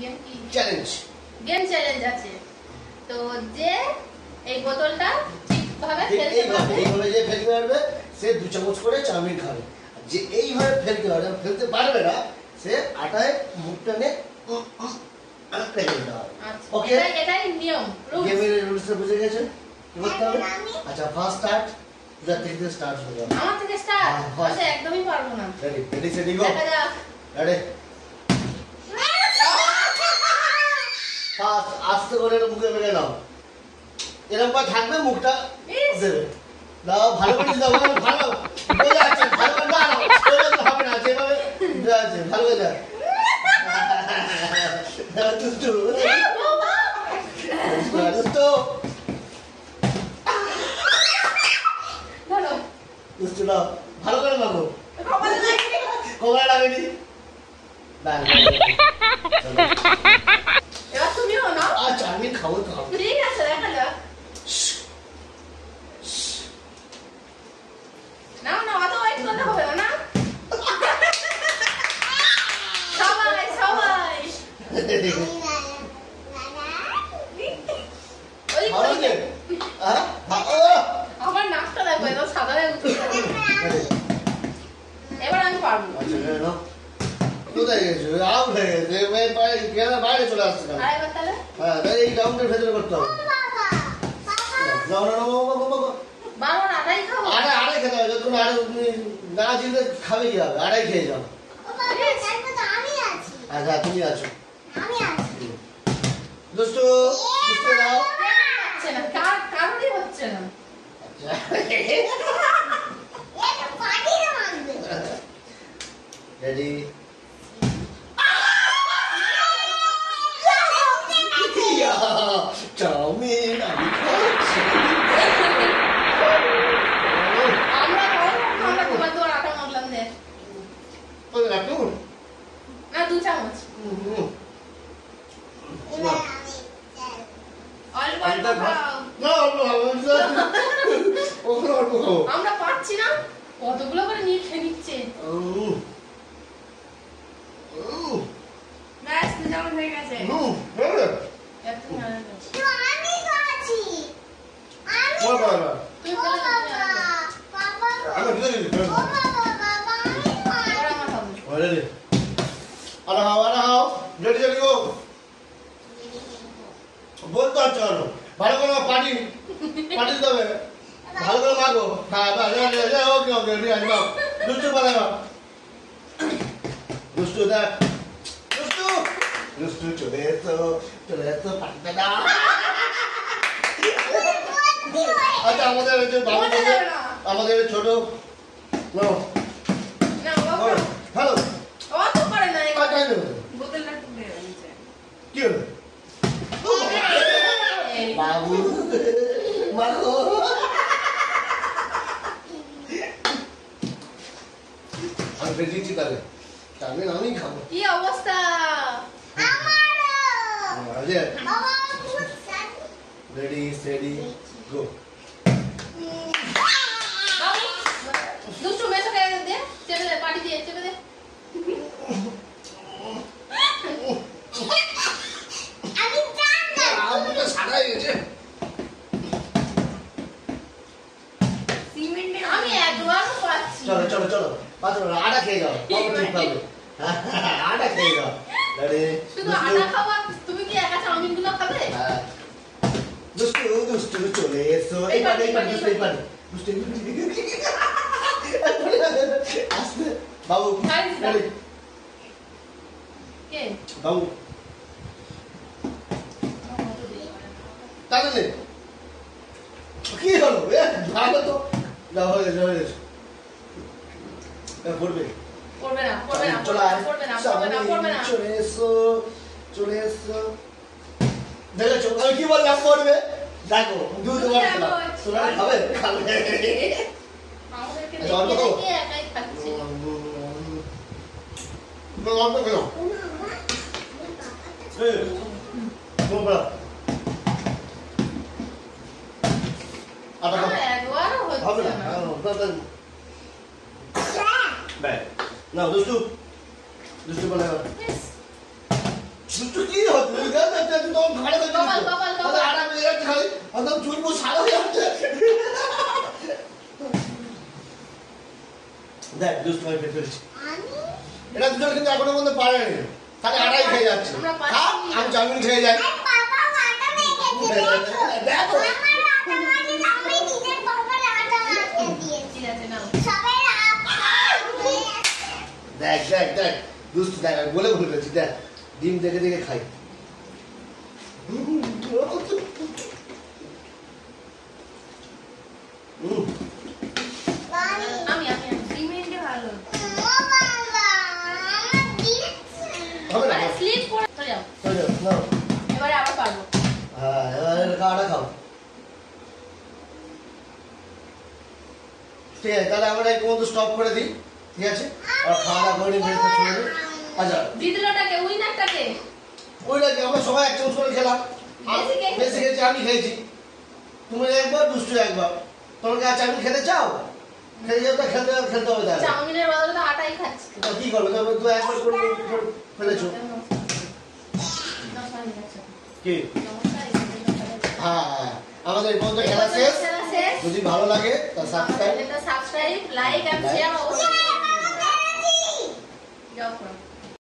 Game কি challenge game challenge আছে তো যে এই বোতলটা ঠিকভাবে ফেলতে পারবে এইভাবে যে ফেলতে পারবে সে 2 চামচ করে চাউমিন খাবে যে এইভাবে ফেলতে পারবে না সে আটায় মুখ টেনে ফেলে দিতে হবে ওকে এটাই নিয়ম গেমের রুলস বুঝে গেছেন কি করতে হবে আচ্ছা ফার্স্ট স্টার্ট যা থেকে স্টার্ট হবে আমার থেকে স্টার্ট আচ্ছা একদমই পারবো না রেডি সেটি গো দেখা যাক রেডি ফার্স্ট আস্তে করে মুখে ফেলে নাও এরকম পা থাকবে মুখটা দেবে দাও ভালো করে দাও ভালো বলে আছে ভালো করে দাও তো হবে না যেভাবে আছে ভালো করে দাও দুষ্টু দুষ্টু ভালো দুষ্টু না ভালো করে মাগো কবরে লাগেনি দাঁড়া এবার তুমিও না আচ্ছা আমি খাবো ঠিক আছে দেখা যাক না না অত ওয়েট করতে হবে না সবাই ওই আমার নাকটা দেখো এটা সাদা হয়ে উঠছে এবার আমি পারবো আচ্ছা কোথায় গেছো আউট হয়ে গেছে বাইরে চলে আসছে আরে এবার তাহলে হ্যাঁ এই রাউন্ডের ভেতরে করতে হবে বাবা আড়াই খাবো আড়াই খেতে হবে যতক্ষণ না জিতে খাবে কি হবে আড়াই খেয়ে যাও আচ্ছা তুমি আছো দুষ্টু দুষ্টু দাও হচ্ছে না কারোরই হচ্ছে না রেডি চাউমিন আমি খাচ্ছি আমরা তোমার তো আটা মাখলাম দে ওই রাখুন না 2 চামচ অল্প অল্প খাও না অল্প খাও আমরা পাচ্ছি না কতগুলো করে নিয়ে খেয়ে নিচ্ছে ব্যাস যেমন হয়ে গেছে বলতে হচ্ছে ভালো করে পানি পানি দিতে হবে ভালো করে মাগো হ্যাঁ ওকে ওকে দুষ্টু পালা দুষ্টু দেখ দুষ্টু দুষ্টু চলে এসো পানিটা দাও আচ্ছা আমাদের যে বাবু আমাদের ছোট হ্যালো অত করে না বোতলটা কি হলো বাবু মাগো আমি বেরিয়েছি তাহলে তাহলে আমি খাবো কি অবস্থা রেডি স্টেডি গো দুষ্টু মেশো খেয়ে দে চেপে দে পাটি দিয়ে চেপে দে সাদা হয়ে গেছে আমি একবারও পাচ্ছি চলো চলো চলো পাঁচজন আটা খেয়ে যাও ঠিক পাবে আটা খেয়ে যাও শুধু আটা খাওয়া তুমি কি একা চাউমিন গুলো খাবে দুষ্টু দুষ্টু চলে এসো এই পানি দুষ্টু আসতে বাবু কে বাবু তাহলে কি হলো ভালো তো যাও হয়ে গেছে পড়বে চলে এসো দেখেছো আমি কি বললাম পড়বে দেখো দুধ তোরা খাবে হবে না দুষ্টু বলে দুষ্টু কি হচ্ছে তুই গাছ একটা তুই তখন ঘাড়ে করে কপাল, কপাল, কপাল। আটা মেরে যাচ্ছে খালি একদম চুল মুখ সাদা হয়ে যাচ্ছে দেখ দুষ্টু হয়ে ফেলছে এটা দুজন কিন্তু এখনো পর্যন্ত পারেনি খালি আটাই খেয়ে যাচ্ছে আমরা পারি। থাক, আমি চাউমিন খেয়ে যাই দেখো ঠিক আছে নাও দেখ দেখ দেখ দুষ্টু দেখ আমি বলে ভুলে গেছি দেখ ডিম দেখে দেখে খাই আমি 3 মিনিটে ভালো হবে না মানে স্লিপ করে চলে যাও চলে যাও, নাও। এবারে আবার পারবো হ্যাঁ এবার খাওয়াটা খাও ঠিক আছে তাহলে আমরা একটু মতো স্টপ করে দিই ঠিক আছে আর খাওয়া দাওয়া করে বেরিয়ে চলে যাই আচ্ছা জিতলোটাকে উইনারটাকে ওইটা কি আমরা সবাই এক চামচ করে খেলাম বেশি কে বেশি খেয়েছি আমি খেয়েছি তুমি একবার দুষ্টু একবার তোমার কাছে আমি খেতে চাও খেতে যাও তো খেলতে খেলতে হবে তাহলে চাউমিনের বদলে তো আটাই খাচ্ছি তো কি করবে তবে তুই একবার করে ফেলেছো কি হ্যাঁ হ্যাঁ আমাদের এই পর্যন্ত খেলা শেষ যদি ভালো লাগে তা subscribe subscribe like and share অবশ্যই